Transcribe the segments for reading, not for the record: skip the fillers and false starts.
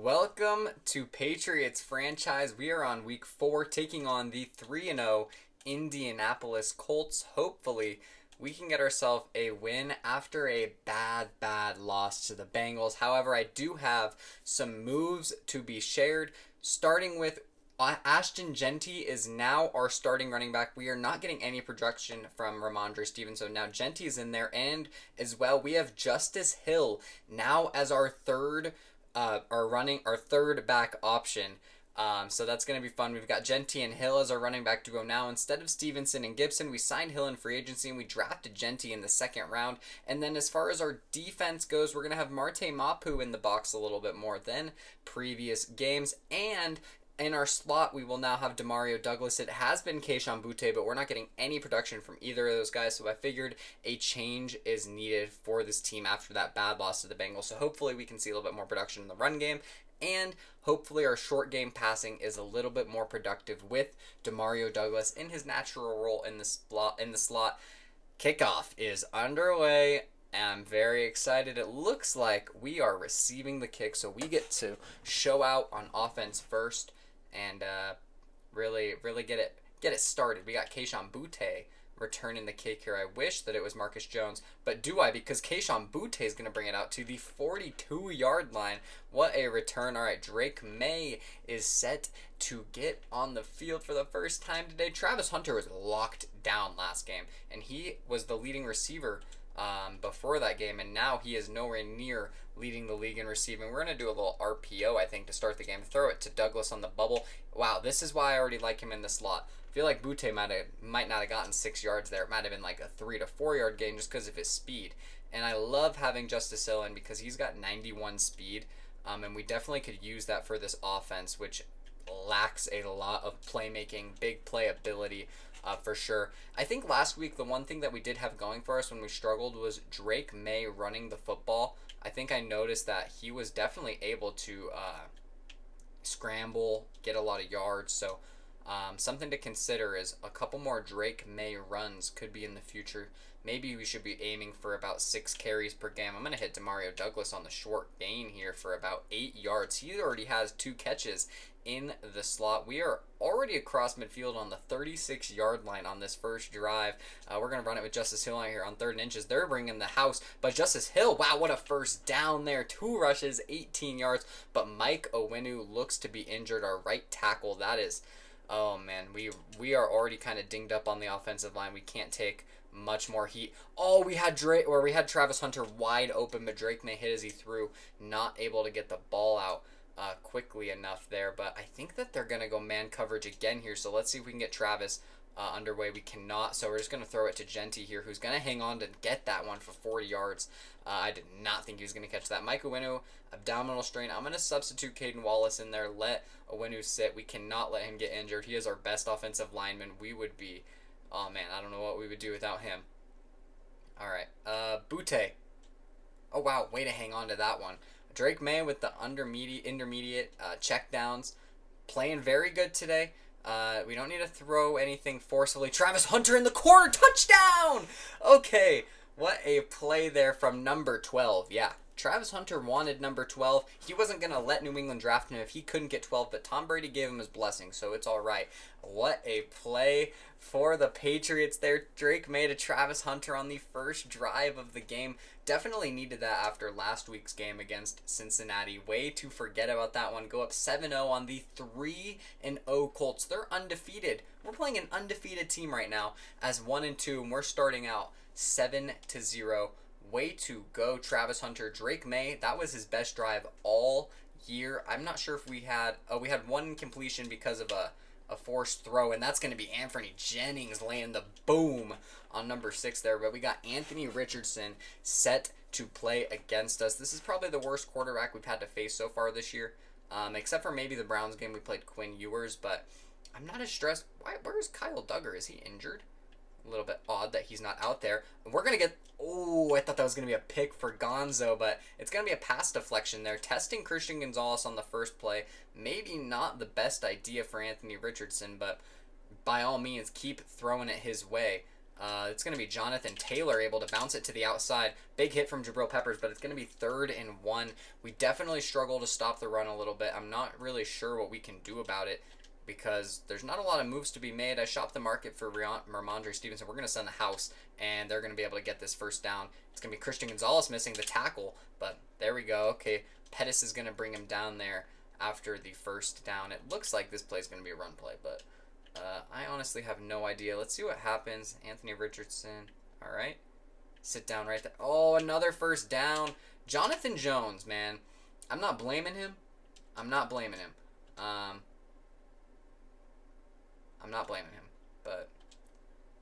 Welcome to Patriots franchise. We are on week 4 taking on the 3-0 Indianapolis Colts. Hopefully, we can get ourselves a win after a bad loss to the Bengals. However, I do have some moves to be shared, starting with Ashton Jeanty is now our starting running back. We are not getting any production from Ramondre Stevenson. Now Jeanty is in there, and as well we have Justice Hill now as our third back option. So that's going to be fun. We've got Jeanty and Hill as our running back duo now. Instead of Stevenson and Gibson, we signed Hill in free agency, and we drafted Jeanty in the second round. And then as far as our defense goes, we're going to have Marte Mapu in the box a little bit more than previous games. And in our slot, we will now have Demario Douglas. It has been Kayshon Boutte, but we're not getting any production from either of those guys, so I figured a change is needed for this team after that bad loss to the Bengals. So hopefully we can see a little bit more production in the run game, and hopefully our short game passing is a little bit more productive with Demario Douglas in his natural role in the slot. Kickoff is underway. I'm very excited. It looks like we are receiving the kick, so we get to show out on offense first and really get it started. We got Kayshon Boutte returning the kick here. I wish that it was Marcus Jones, but do I? Because Kayshon Boutte is going to bring it out to the 42-yard line. What a return. All right, Drake May is set to get on the field for the first time today. Travis Hunter was locked down last game, and he was the leading receiver before that game, and now he is nowhere near leading the league in receiving. We're going to do a little RPO, I think, to start the game. Throw it to Douglas on the bubble. Wow, this is why I already like him in the slot. I feel like Boutte might not have gotten 6 yards there. It might have been like a 3 to 4 yard gain just because of his speed. And I love having Justice Hill in because he's got 91 speed, and we definitely could use that for this offense, which lacks a lot of playmaking, big play ability. For sure. I think last week the one thing that we did have going for us when we struggled was Drake May running the football. I think I noticed that he was definitely able to scramble, get a lot of yards. So something to consider is a couple more Drake May runs could be in the future. Maybe we should be aiming for about 6 carries per game. I'm going to hit Demario Douglas on the short gain here for about 8 yards. He already has 2 catches in the slot. We are already across midfield on the 36-yard line on this first drive. We're going to run it with Justice Hill out here on 3rd and inches. They're bringing the house, but Justice Hill, wow, what a first down there. 2 rushes, 18 yards, but Mike Owenu looks to be injured, our right tackle. That is, oh man, we are already kind of dinged up on the offensive line. We can't take much more heat. Oh, we had Travis Hunter wide open, but Drake May hit as he threw, not able to get the ball out quickly enough there. But I think that they're going to go man coverage again here, so let's see if we can get Travis underway. We cannot, so we're just going to throw it to Jeanty here, who's going to hang on to get that one for 40 yards. I did not think he was going to catch that. Mike Owenu, abdominal strain. I'm going to substitute Caden Wallace in there, let Owenu sit. We cannot let him get injured. He is our best offensive lineman. We would be, oh man, I don't know what we would do without him. All right, Boutte. Oh wow, way to hang on to that one. Drake May with the intermediate check downs, playing very good today. We don't need to throw anything forcefully. Travis Hunter in the corner, touchdown! Okay, what a play there from number 12. Yeah, Travis Hunter wanted number 12. He wasn't going to let New England draft him if he couldn't get 12, but Tom Brady gave him his blessing, so it's all right. What a play for the Patriots there. Drake made a Travis Hunter on the first drive of the game. Definitely needed that after last week's game against Cincinnati. Way to forget about that one. Go up 7-0 on the 3-0 Colts. They're undefeated. We're playing an undefeated team right now as 1-2, and we're starting out 7-0. Way to go, Travis Hunter. Drake May, that was his best drive all year. I'm not sure if we had one completion because of a forced throw, and that's going to be Anthony Jennings laying the boom on number 6 there. But we got Anthony Richardson set to play against us. This is probably the worst quarterback we've had to face so far this year, except for maybe the Browns game we played Quinn Ewers, but I'm not as stressed. Where's Kyle Duggar? Is he injured? A little bit odd that he's not out there. And we're going to get... Oh, I thought that was going to be a pick for Gonzo, but it's going to be a pass deflection there. Testing Christian Gonzalez on the first play. Maybe not the best idea for Anthony Richardson, but by all means, keep throwing it his way. It's going to be Jonathan Taylor able to bounce it to the outside. Big hit from Jabril Peppers, but it's going to be 3rd and 1. We definitely struggle to stop the run a little bit. I'm not really sure what we can do about it because there's not a lot of moves to be made. I shopped the market for Ramondre Stevenson. We're going to send the house, and they're going to be able to get this first down. It's going to be Christian Gonzalez missing the tackle, but there we go. Okay, Pettis is going to bring him down there after the first down. It looks like this play is going to be a run play, but I honestly have no idea. Let's see what happens. Anthony Richardson. All right. Sit down right there. Oh, another first down. Jonathan Jones, man. I'm not blaming him. I'm not blaming him. But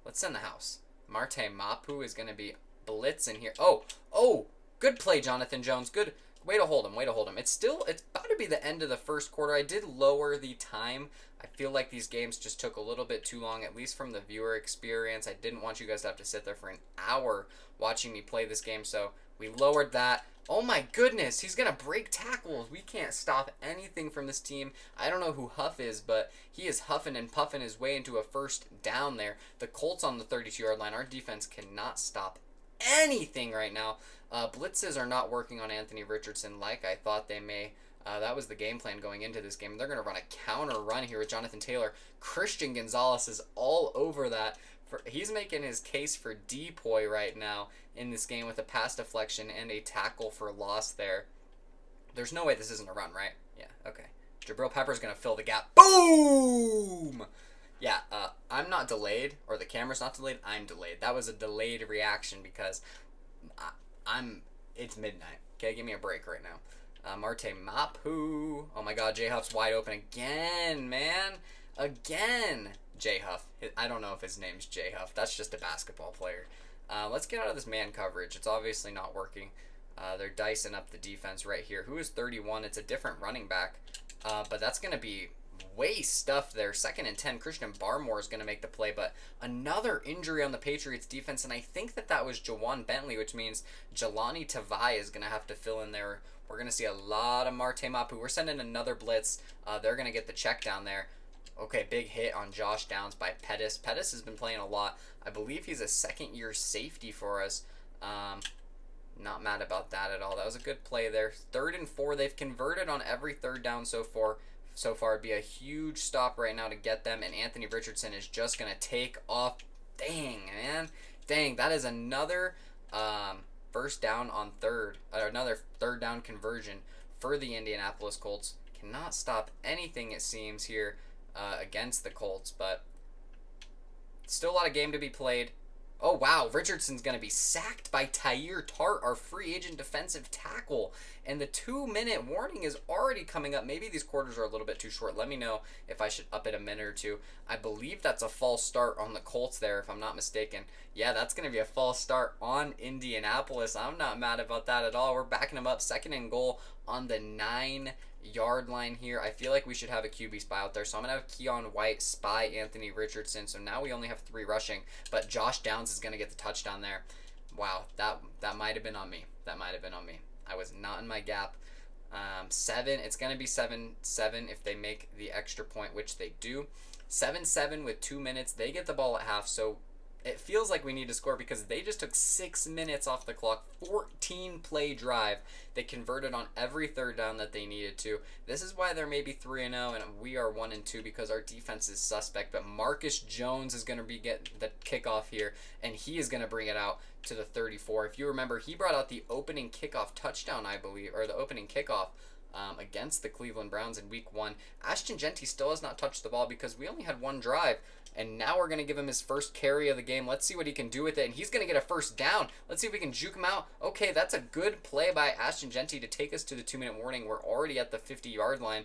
let's send the house. Marte Mapu is going to be blitzing here. Oh, good play, Jonathan Jones. Good. Way to hold him. It's about to be the end of the first quarter. I did lower the time. I feel like these games just took a little bit too long, at least from the viewer experience. I didn't want you guys to have to sit there for an hour watching me play this game, so we lowered that. Oh my goodness, he's going to break tackles. We can't stop anything from this team. I don't know who Huff is, but he is huffing and puffing his way into a first down there. The Colts on the 32-yard line. Our defense cannot stop anything right now. Blitzes are not working on Anthony Richardson like I thought they may. That was the game plan going into this game. They're going to run a counter run here with Jonathan Taylor. Christian Gonzalez is all over that. He's making his case for depoy right now in this game with a pass deflection and a tackle for loss there. There's no way this isn't a run, right? Yeah, okay. Jabril Peppers going to fill the gap. Boom! Yeah, I'm not delayed, or the camera's not delayed. I'm delayed. That was a delayed reaction because it's midnight. Okay, give me a break right now. Marte Mapu. Oh my god, J Huff's wide open again, man. Again. J Huff. I don't know if his name's J Huff. That's just a basketball player. Let's get out of this man coverage. It's obviously not working. They're dicing up the defense right here. Who is 31? It's a different running back. But that's going to be way stuffed there. 2nd and 10. Christian Barmore is going to make the play, but another injury on the Patriots defense, and I think that was Jawan Bentley, which means Jelani Tavai is going to have to fill in there. We're going to see a lot of Marte Mapu. We're sending another blitz. They're going to get the check down there. Okay, big hit on Josh Downs by Pettis. Pettis has been playing a lot. I believe he's a second-year safety for us. Not mad about that at all. That was a good play there. 3rd and 4. They've converted on every third down so far. It'd be a huge stop right now to get them, and Anthony Richardson is just going to take off. Dang, man. Dang, that is another first down on another third down conversion for the Indianapolis Colts. Cannot stop anything, it seems, here against the Colts, but still a lot of game to be played. Oh, wow. Richardson's going to be sacked by Tyre Tart, our free agent defensive tackle. And the 2-minute warning is already coming up. Maybe these quarters are a little bit too short. Let me know if I should up it a minute or two. I believe that's a false start on the Colts there, if I'm not mistaken. Yeah, that's going to be a false start on Indianapolis. I'm not mad about that at all. We're backing them up. 2nd and goal on the 9-yard line here. I feel like we should have a QB spy out there. So I'm going to have Keon White spy Anthony Richardson. So now we only have 3 rushing. But Josh Downs is going to get the touchdown there. Wow, that might have been on me. I was not in my gap. 7. It's going to be 7-7 if they make the extra point, which they do. 7-7 with 2 minutes. They get the ball at half. So it feels like we need to score because they just took 6 minutes off the clock. 14-play drive. They converted on every third down that they needed to. This is why they're maybe 3-0 and we are 1-2 because our defense is suspect. But Marcus Jones is going to get the kickoff here, and he is going to bring it out to the 34. If you remember, he brought out the opening kickoff touchdown, I believe, or the opening kickoff against the Cleveland Browns in Week 1. Ashton Genty still has not touched the ball because we only had 1 drive. And now we're going to give him his first carry of the game. Let's see what he can do with it. And he's going to get a first down. Let's see if we can juke him out. Okay, that's a good play by Ashton Genty to take us to the 2-minute warning. We're already at the 50-yard line.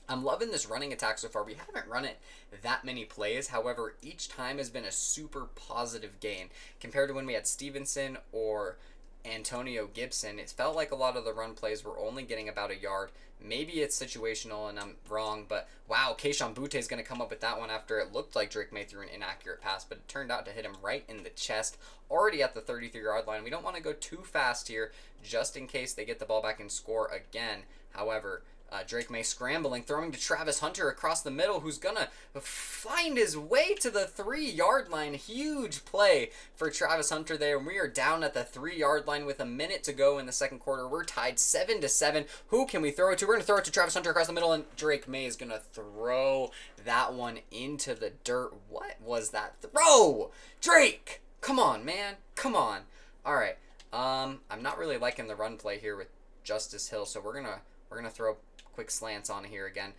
I'm loving this running attack so far. We haven't run it that many plays. However, each time has been a super positive gain. Compared to when we had Stevenson or Antonio Gibson, it felt like a lot of the run plays were only getting about a yard. Maybe it's situational and I'm wrong, but wow, Keishon Butte is going to come up with that one after it looked like Drake May threw an inaccurate pass, but it turned out to hit him right in the chest, already at the 33-yard line. We don't want to go too fast here, just in case they get the ball back and score again. However, Drake May scrambling, throwing to Travis Hunter across the middle, who's gonna find his way to the 3-yard line. Huge play for Travis Hunter there. And we are down at the 3-yard line with a minute to go in the second quarter. We're tied 7-7. Who can we throw it to? We're gonna throw it to Travis Hunter across the middle, and Drake May is gonna throw that one into the dirt. What was that throw? Drake! Come on, man. Come on. All right. I'm not really liking the run play here with Justice Hill, so we're gonna throw quick slants on here again.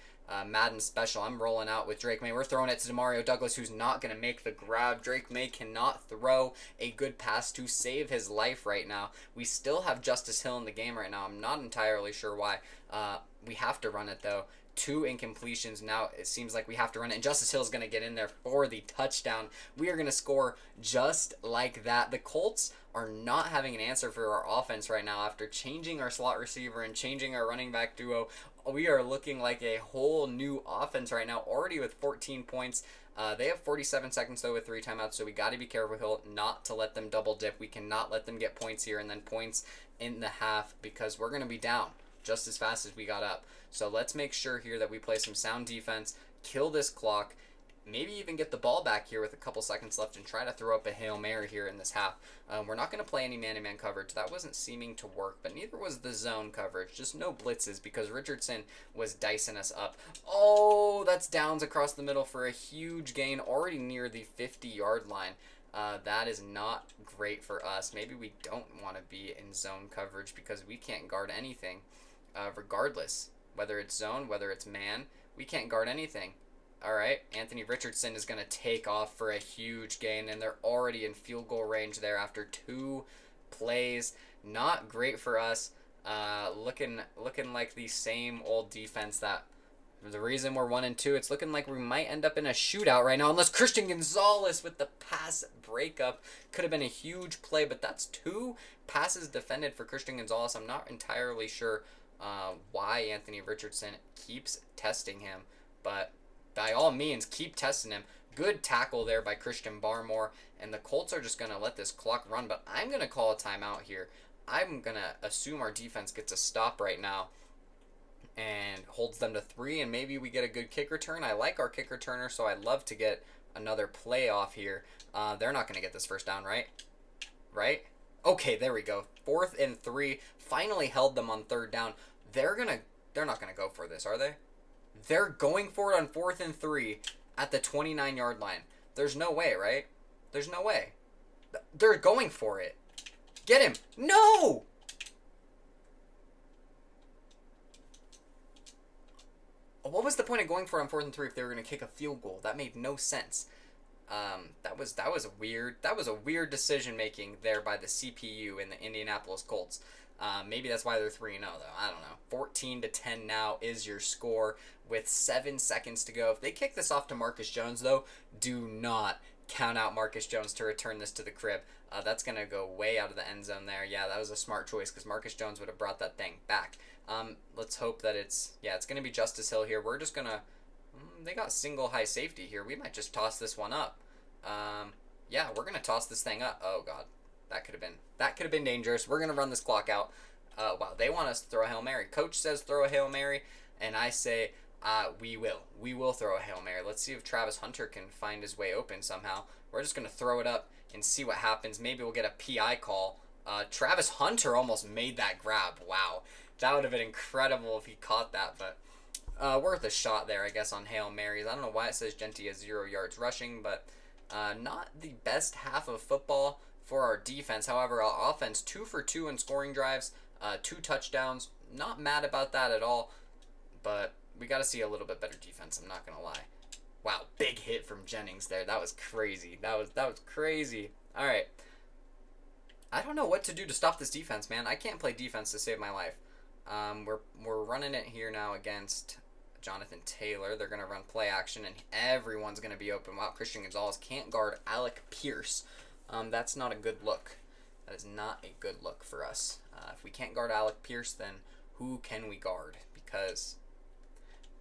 Madden special. I'm rolling out with Drake May. We're throwing it to Demario Douglas, who's not going to make the grab. Drake May cannot throw a good pass to save his life right now. We still have Justice Hill in the game right now. I'm not entirely sure why. We have to run it, though. 2 incompletions. Now it seems like we have to run it, and Justice Hill is going to get in there for the touchdown. We are going to score just like that. The Colts are not having an answer for our offense right now after changing our slot receiver and changing our running back duo. We are looking like a whole new offense right now, already with 14 points. They have 47 seconds, though, with 3 timeouts, so we got to be careful not to let them double dip. We cannot let them get points here and then points in the half, because we're going to be down just as fast as we got up. So let's make sure here that we play some sound defense, kill this clock, maybe even get the ball back here with a couple seconds left and try to throw up a Hail Mary here in this half. We're not going to play any man-to-man coverage. That wasn't seeming to work, but neither was the zone coverage. Just no blitzes because Richardson was dicing us up. Oh, that's downs across the middle for a huge gain, already near the 50-yard line. That is not great for us. Maybe we don't want to be in zone coverage because we can't guard anything. Regardless, whether it's zone, whether it's man, we can't guard anything. All right, Anthony Richardson is going to take off for a huge gain, and they're already in field goal range there after 2 plays. Not great for us. Looking like the same old defense that the reason we're 1-2. It's looking like we might end up in a shootout right now, unless Christian Gonzalez with the pass breakup. Could have been a huge play, but that's 2 passes defended for Christian Gonzalez. I'm not entirely sure why Anthony Richardson keeps testing him, but by all means, keep testing him. Good tackle there by Christian Barmore, and the Colts are just going to let this clock run, but I'm going to call a timeout here. I'm going to assume our defense gets a stop right now and holds them to 3, and maybe we get a good kick return. I like our kick returner, so I'd love to get another play off here. They're not going to get this first down, right? Right? Okay, there we go. 4th and 3. Finally held them on 3rd down. They're not going to go for this, are they? They're going for it on 4th and 3 at the 29-yard line. There's no way, right? There's no way. They're going for it. Get him. No! What was the point of going for it on 4th and 3 if they were going to kick a field goal? That made no sense. That was a weird decision making there by the CPU in the Indianapolis Colts. Maybe that's why they're 3-0 though. I don't know. 14-10 now is your score with 7 seconds to go. If they kick this off to Marcus Jones though, do not count out Marcus Jones to return this to the crib. That's going to go way out of the end zone there. Yeah, that was a smart choice because Marcus Jones would have brought that thing back. Let's hope that it's going to be Justice Hill here. We're just going to, they got single high safety here. We might just toss this one up. Yeah, we're going to toss this thing up. Oh God, that could have been dangerous. We're going to run this clock out. Wow, they want us to throw a Hail Mary. Coach says throw a Hail Mary, and I say we will throw a Hail Mary. Let's see if Travis Hunter can find his way open somehow. We're just going to throw it up and see what happens. Maybe we'll get a PI call. Travis Hunter almost made that grab. Wow, that would have been incredible if he caught that, but worth a shot there, I guess, on Hail Marys. I don't know why it says Genty has 0 yards rushing, but not the best half of football for our defense. However, our offense 2 for 2 in scoring drives, 2 touchdowns. Not mad about that at all, but we got to see a little bit better defense. I'm not gonna lie. Wow, big hit from Jennings there. That was crazy. That was crazy. All right. I don't know what to do to stop this defense, man. I can't play defense to save my life. We're running it here now against Jonathan Taylor. They're gonna run play action, and everyone's gonna be open. Wow, Christian Gonzalez can't guard Alec Pierce. That's not a good look. That is not a good look for us. If we can't guard Alec Pierce, then who can we guard? Because,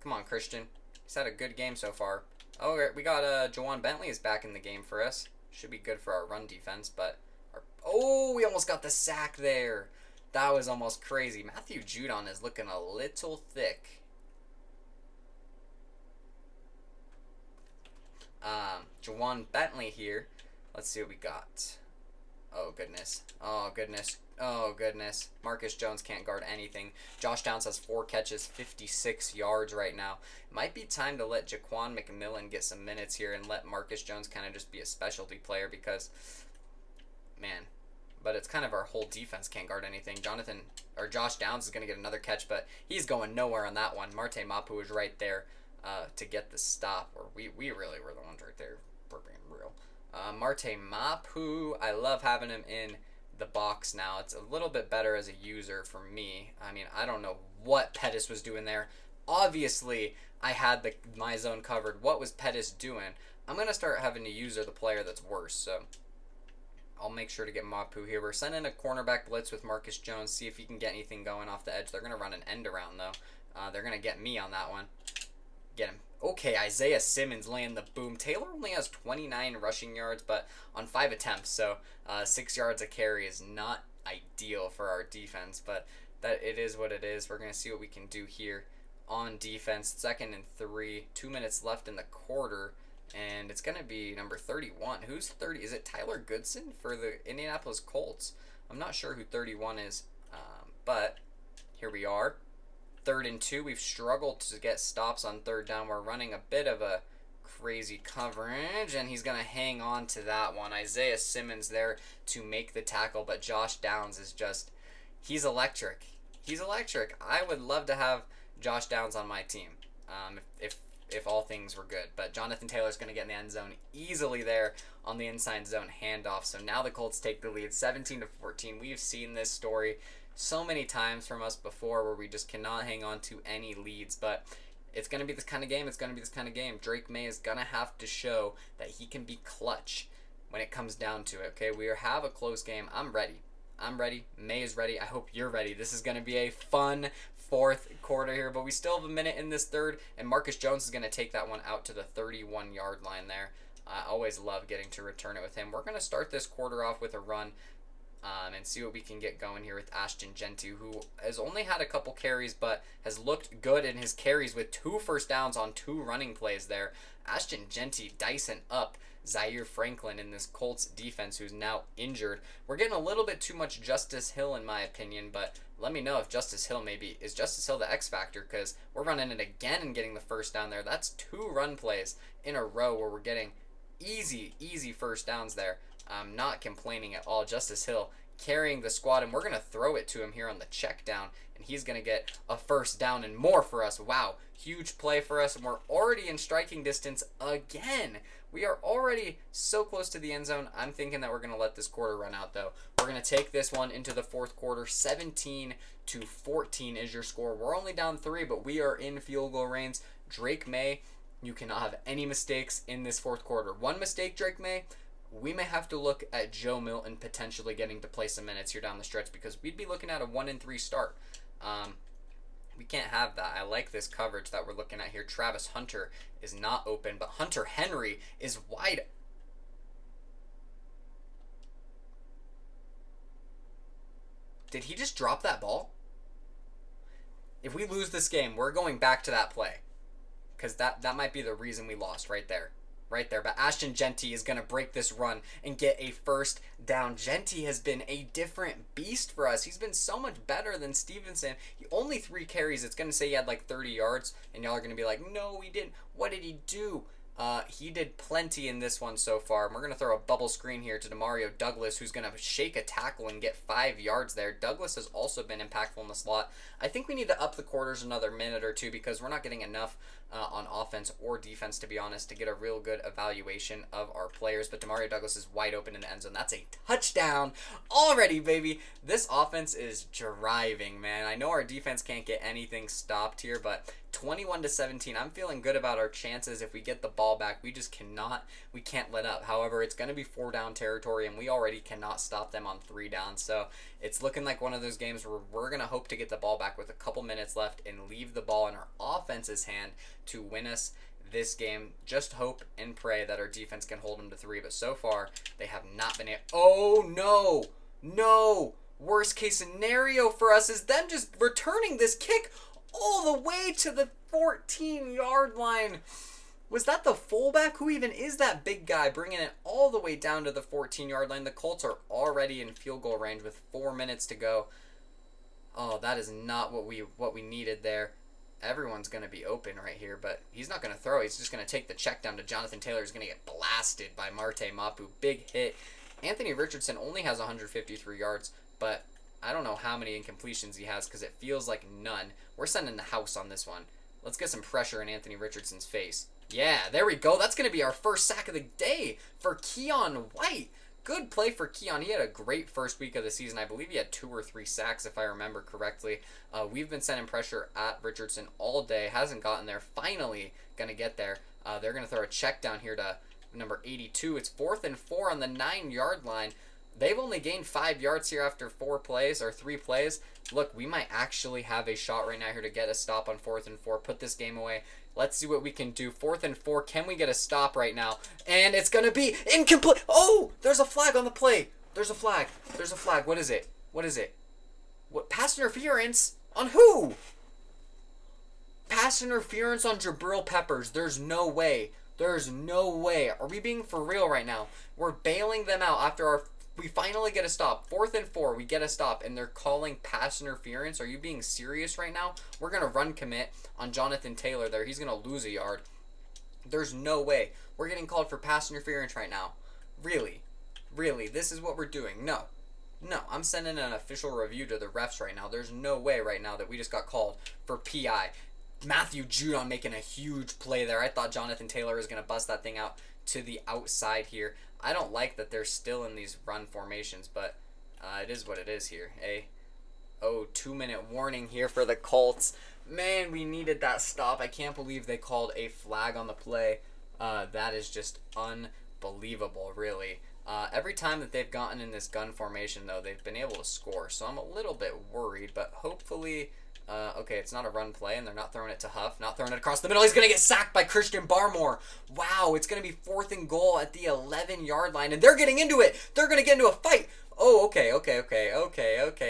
come on, Christian. He's had a good game so far. Oh, we got Jawan Bentley is back in the game for us. Should be good for our run defense, but we almost got the sack there. That was almost crazy. Matthew Judon is looking a little thick. Juwan Bentley here. Let's see what we got. Oh, goodness. Oh, goodness. Oh, goodness. Marcus Jones can't guard anything. Josh Downs has 4 catches, 56 yards right now. It might be time to let Jaquan McMillan get some minutes here and let Marcus Jones kind of just be a specialty player because, man, but it's kind of our whole defense can't guard anything. Josh Downs is going to get another catch, but he's going nowhere on that one. Marte Mapu is right there to get the stop. Or we really were the ones right there. We're being real. Marte Mapu, I love having him in the box now. It's a little bit better as a user for me. I mean, I don't know what Pettis was doing there. Obviously, I had my zone covered. What was Pettis doing? I'm going to start having to user the player that's worse, so I'll make sure to get Mapu here. We're sending a cornerback blitz with Marcus Jones, see if he can get anything going off the edge. They're going to run an end around, though. They're going to get me on that one. Get him. Okay, Isaiah Simmons laying the boom. Taylor only has 29 rushing yards, but on 5 attempts, so 6 yards a carry is not ideal for our defense, but that it is what it is. We're going to see what we can do here on defense. 2nd and 3, 2 minutes left in the quarter. And it's going to be number 31. Who's 30? Is it Tyler Goodson for the Indianapolis Colts? I'm not sure who 31 is, but here we are. 3rd and 2. We've struggled to get stops on 3rd down. We're running a bit of a crazy coverage, and he's going to hang on to that one. Isaiah Simmons there to make the tackle, but Josh Downs is just, he's electric. He's electric. I would love to have Josh Downs on my team if all things were good. But Jonathan Taylor's going to get in the end zone easily there on the inside zone handoff. So now the Colts take the lead 17-14. We've seen this story so many times from us before where we just cannot hang on to any leads. But it's going to be this kind of game. It's going to be this kind of game. Drake May is going to have to show that he can be clutch when it comes down to it. Okay, we have a close game. I'm ready. May is ready. I hope you're ready. This is going to be a fun 4th quarter here, but we still have a minute in this 3rd, and Marcus Jones is going to take that one out to the 31-yard line there. I always love getting to return it with him. We're going to start this quarter off with a run and see what we can get going here with Ashton Genty, who has only had a couple carries but has looked good in his carries with 2 first downs on 2 running plays there. Ashton Genty dicing up Zaire Franklin in this Colts defense, who's now injured. We're getting a little bit too much Justice Hill in my opinion, but let me know if Justice Hill is Justice Hill the X factor, because we're running it again and getting the first down there. That's 2 run plays in a row where we're getting easy first downs there. I'm not complaining at all. Justice Hill carrying the squad, and we're going to throw it to him here on the check down, and he's going to get a first down and more for us. Wow, huge play for us, and we're already in striking distance again. We are already so close to the end zone. I'm thinking that we're going to let this quarter run out, though. We're going to take this one into the 4th quarter. 17-14 is your score. We're only down 3, but we are in field goal range. Drake May, you cannot have any mistakes in this 4th quarter. One mistake, Drake May, we may have to look at Joe Milton potentially getting to play some minutes here down the stretch, because we'd be looking at a 1-3 start. We can't have that. I like this coverage that we're looking at here. Travis Hunter is not open, but Hunter Henry is wide. Did he just drop that ball? If we lose this game, we're going back to that play, because that might be the reason we lost right there. But Ashton Genty is going to break this run and get a first down. Genty has been a different beast for us. He's been so much better than Stevenson. He only 3 carries. It's going to say he had like 30 yards, and y'all are going to be like, no, he didn't. What did he do? He did plenty in this one so far. And we're going to throw a bubble screen here to Demario Douglas, who's going to shake a tackle and get 5 yards there. Douglas has also been impactful in the slot. I think we need to up the quarters another minute or 2, because we're not getting enough on offense or defense, to be honest, to get a real good evaluation of our players. But Demario Douglas is wide open in the end zone. That's a touchdown already, baby. This offense is driving, man. I know our defense can't get anything stopped here, but 21-17, I'm feeling good about our chances. If we get the ball back, we can't let up. However, it's going to be 4 down territory, and we already cannot stop them on 3 downs. So it's looking like one of those games where we're going to hope to get the ball back with a couple minutes left and leave the ball in our offense's hand to win us this game. Just hope and pray that our defense can hold them to 3, but so far they have not been able. Oh no, worst case scenario for us is them just returning this kick all the way to the 14-yard line. Was that the fullback? Who even is that big guy bringing it all the way down to the 14-yard line? The Colts are already in field goal range with 4 minutes to go. Oh, that is not what we needed there. Everyone's going to be open right here, but he's not going to throw. He's just going to take the check down to Jonathan Taylor. He's going to get blasted by Marte Mapu. Big hit. Anthony Richardson only has 153 yards, but I don't know how many incompletions he has because it feels like none. We're sending the house on this one. Let's get some pressure in Anthony Richardson's face. Yeah, there we go. That's going to be our first sack of the day for Keon White. Good play for Keon. He had a great first week of the season. I believe he had 2 or 3 sacks, if I remember correctly. We've been sending pressure at Richardson all day. Hasn't gotten there. Finally going to get there. They're going to throw a check down here to number 82. It's 4th and 4 on the 9-yard line. They've only gained 5 yards here after 4 plays or 3 plays. Look, we might actually have a shot right now here to get a stop on 4th and 4. Put this game away. Let's see what we can do. 4th and 4. Can we get a stop right now? And it's going to be incomplete. Oh, there's a flag on the play. There's a flag. There's a flag. What is it? What is it? What? Pass interference? On who? Pass interference on Jabril Peppers. There's no way. There's no way. Are we being for real right now? We're bailing them out after we finally get a stop. 4th and 4, we get a stop, and they're calling pass interference. Are you being serious right now? We're going to run commit on Jonathan Taylor there. He's going to lose a yard. There's no way. We're getting called for pass interference right now. Really? Really? This is what we're doing? No. No, I'm sending an official review to the refs right now. There's no way right now that we just got called for PI. Matthew Judon making a huge play there. I thought Jonathan Taylor was going to bust that thing out to the outside here. I don't like that they're still in these run formations, but it is what it is here, eh? Oh, 2-minute warning here for the Colts. Man, we needed that stop. I can't believe they called a flag on the play. That is just unbelievable, really. Every time that they've gotten in this gun formation, though, they've been able to score, so I'm a little bit worried, but hopefully... okay, it's not a run play, and they're not throwing it to Huff. Not throwing it across the middle. He's going to get sacked by Christian Barmore. Wow, it's going to be 4th and goal at the 11-yard line, and they're getting into it. They're going to get into a fight. Oh, okay.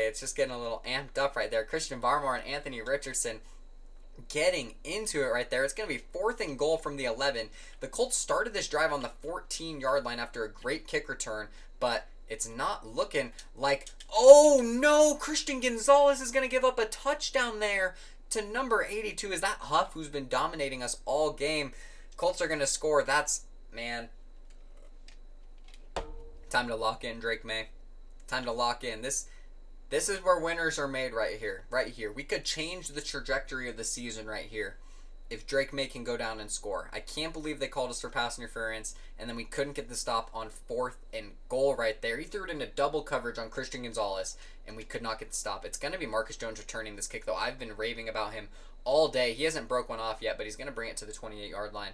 It's just getting a little amped up right there. Christian Barmore and Anthony Richardson getting into it right there. It's going to be 4th and goal from the 11. The Colts started this drive on the 14-yard line after a great kick return, but... it's not looking like... oh, no! Christian Gonzalez is going to give up a touchdown there to number 82. Is that Huff, who's been dominating us all game? Colts are going to score. That's... man. Time to lock in, Drake May. Time to lock in. This is where winners are made right here. Right here. We could change the trajectory of the season right here if Drake May can go down and score. I can't believe they called us for pass interference, and then we couldn't get the stop on 4th and goal right there. He threw it into double coverage on Christian Gonzalez, and we could not get the stop. It's going to be Marcus Jones returning this kick, though. I've been raving about him all day. He hasn't broke one off yet, but he's going to bring it to the 28-yard line.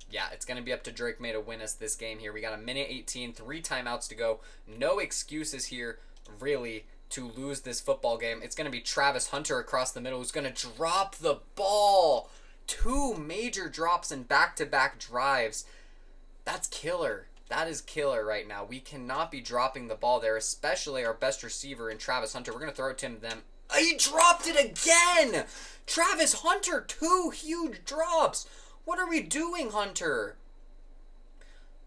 Yeah, it's going to be up to Drake May to win us this game here. We got 1:18, 3 timeouts to go. No excuses here, really, to lose this football game. It's going to be Travis Hunter across the middle who's going to drop the ball. 2 major drops in back-to-back drives. That's killer. That is killer right now. We cannot be dropping the ball there, especially our best receiver in Travis Hunter. We're going to throw it to them. He dropped it again! Travis Hunter, 2 huge drops. What are we doing, Hunter?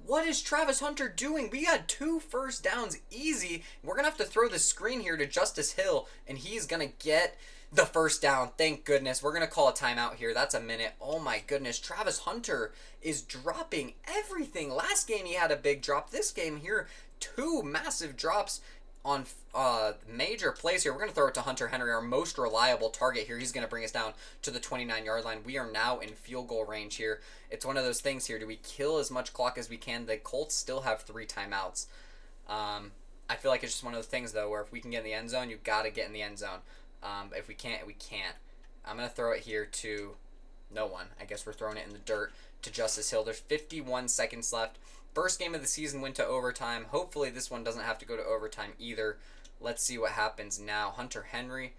What is Travis Hunter doing? We had 2 first downs easy. We're going to have to throw the screen here to Justice Hill, and he's going to get the first down. Thank goodness. We're going to call a timeout here. That's a minute. Oh, my goodness. Travis Hunter is dropping everything. Last game, he had a big drop. This game here, 2 massive drops on major plays here. We're going to throw it to Hunter Henry, our most reliable target here. He's going to bring us down to the 29-yard line. We are now in field goal range here. It's one of those things here. Do we kill as much clock as we can? The Colts still have 3 timeouts. I feel like it's just one of those things, though, where if we can get in the end zone, you've got to get in the end zone. If we can't, we can't. I'm going to throw it here to no one. I guess we're throwing it in the dirt to Justice Hill. There's 51 seconds left. First game of the season went to overtime. Hopefully this one doesn't have to go to overtime either. Let's see what happens now. Hunter Henry.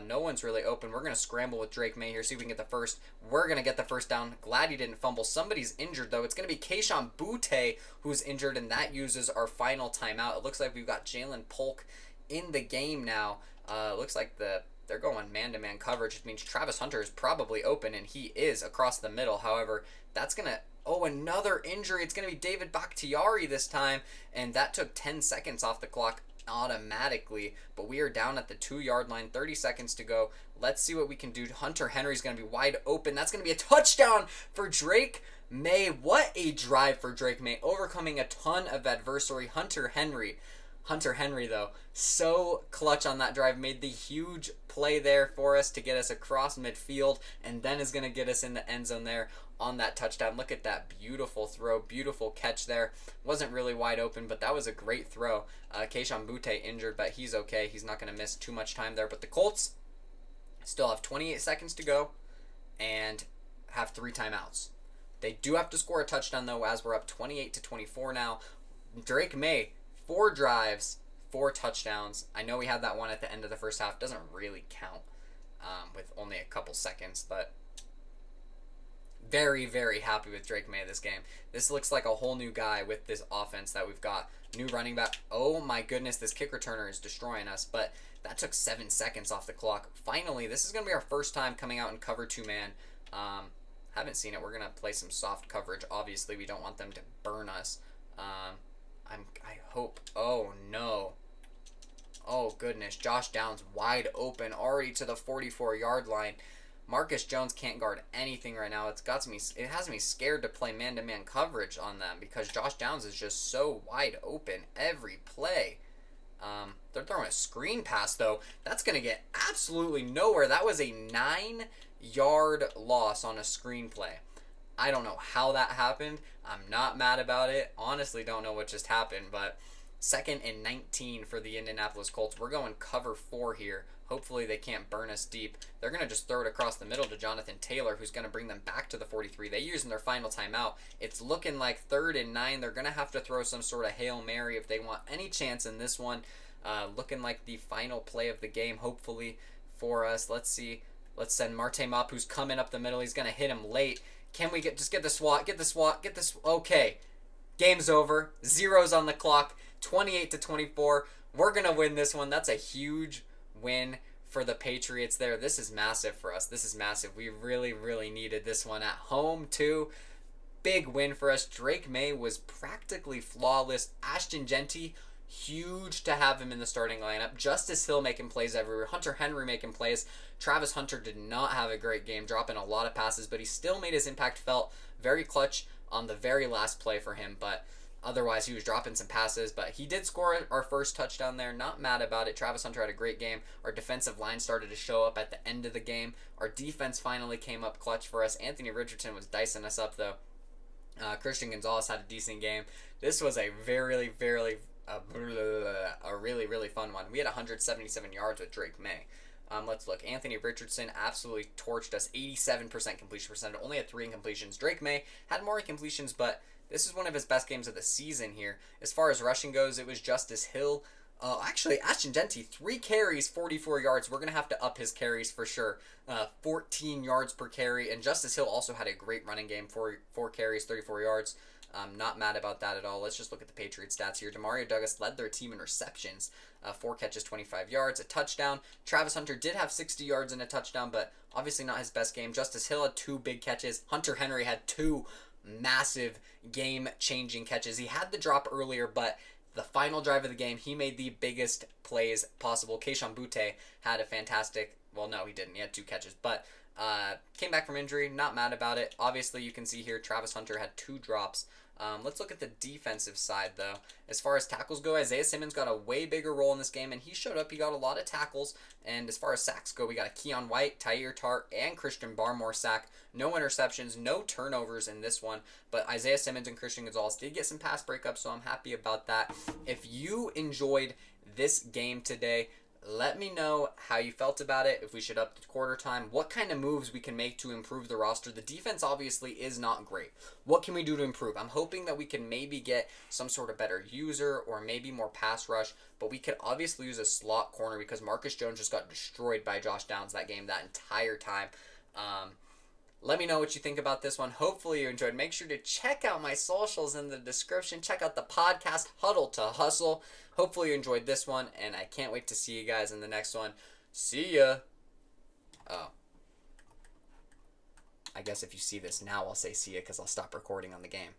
No one's really open. We're going to scramble with Drake May here, see if we can get the first. We're going to get the first down. Glad he didn't fumble. Somebody's injured, though. It's going to be Keishon Butte who's injured, and that uses our final timeout. It looks like we've got Jalen Polk in the game now. Looks like the they're going man-to-man coverage, which means Travis Hunter is probably open, and he is across the middle. However, that's going to... Oh, another injury. It's going to be David Bakhtiari this time, and that took 10 seconds off the clock automatically, but we are down at the 2-yard line, 30 seconds to go. Let's see what we can do. Hunter Henry's going to be wide open. That's going to be a touchdown for Drake May. What a drive for Drake May, overcoming a ton of adversity. Hunter Henry, though, so clutch on that drive, made the huge play there for us to get us across midfield, and then is going to get us in the end zone there on that touchdown. Look at that beautiful throw, beautiful catch there. Wasn't really wide open, but that was a great throw. Keishawn Butte injured, but he's okay. He's not going to miss too much time there. But the Colts still have 28 seconds to go and have 3 timeouts. They do have to score a touchdown, though, as we're up 28-24 now. Drake May, 4 drives, 4 touchdowns. I know we had that one at the end of the first half. Doesn't really count with only a couple seconds, but very, very happy with Drake May this game. This looks like a whole new guy with this offense that we've got. New running back. Oh my goodness, this kick returner is destroying us, but that took 7 seconds off the clock. Finally, this is going to be our first time coming out in cover 2-man. Haven't seen it. We're going to play some soft coverage. Obviously, we don't want them to burn us. I hope. Oh no. Oh goodness. Josh Downs wide open already to the 44-yard line. Marcus Jones can't guard anything right now. It has me scared to play man-to-man coverage on them because Josh Downs is just so wide open every play. They're throwing a screen pass, though. That's going to get absolutely nowhere. That was a 9-yard loss on a screen play. I don't know how that happened. I'm not mad about it. Honestly, don't know what just happened, but 2nd and 19 for the Indianapolis Colts. We're going cover 4 here. Hopefully they can't burn us deep. They're going to just throw it across the middle to Jonathan Taylor, who's going to bring them back to the 43. They use in their final timeout. It's looking like 3rd and 9. They're going to have to throw some sort of Hail Mary if they want any chance in this one. Looking like the final play of the game, hopefully, for us. Let's see. Let's send Marte Mop, who's coming up the middle. He's going to hit him late. Can we get the swat? Get the swat. Get this. Okay. Game's over. 0's on the clock. 28-24. We're going to win this one. That's a huge win for the Patriots there. This is massive for us. This is massive. We really, really needed this one at home, too. Big win for us. Drake May was practically flawless. Ashton Genty, huge to have him in the starting lineup. Justice Hill making plays everywhere. Hunter Henry making plays. Travis Hunter did not have a great game, dropping a lot of passes, but he still made his impact felt. Very clutch on the very last play for him, but otherwise he was dropping some passes. But he did score our first touchdown there. Not mad about it. Travis Hunter had a great game. Our defensive line started to show up at the end of the game. Our defense finally came up clutch for us. Anthony Richardson was dicing us up, though. Christian Gonzalez had a decent game. This was a really, really fun one. We had 177 yards with Drake May. Let's look. Anthony Richardson absolutely torched us. 87% completion percentage. Only had 3 incompletions. Drake May had more incompletions, but this is one of his best games of the season here. As far as rushing goes, it was Justice Hill. Actually, Ashton Genty, 3 carries, 44 yards. We're going to have to up his carries for sure. 14 yards per carry. And Justice Hill also had a great running game. 4 carries, 34 yards. Not mad about that at all. Let's just look at the Patriots stats here. Demario Douglas led their team in receptions. 4 catches, 25 yards, a touchdown. Travis Hunter did have 60 yards and a touchdown, but obviously not his best game. Justice Hill had 2 big catches. Hunter Henry had 2 massive game-changing catches. He had the drop earlier, but the final drive of the game, he made the biggest plays possible. Keishawn Butte had a fantastic... Well, no, he didn't. He had 2 catches, but came back from injury. Not mad about it. Obviously, you can see here, Travis Hunter had 2 drops. Let's look at the defensive side, though. As far as tackles go, Isaiah Simmons got a way bigger role in this game, and he showed up. He got a lot of tackles. And as far as sacks go, we got a Keon White, Tyir Tart, and Christian Barmore sack. No interceptions, no turnovers in this one. But Isaiah Simmons and Christian Gonzalez did get some pass breakups, so I'm happy about that. If you enjoyed this game today, let me know how you felt about it, if we should up the quarter time, what kind of moves we can make to improve the roster. The defense obviously is not great. What can we do to improve? I'm hoping that we can maybe get some sort of better user or maybe more pass rush, but we could obviously use a slot corner because Marcus Jones just got destroyed by Josh Downs that game that entire time. Let me know what you think about this one. Hopefully you enjoyed. Make sure to check out my socials in the description. Check out the podcast, Huddle to Hustle. Hopefully you enjoyed this one, and I can't wait to see you guys in the next one. See ya! Oh. I guess if you see this now, I'll say see ya because I'll stop recording on the game.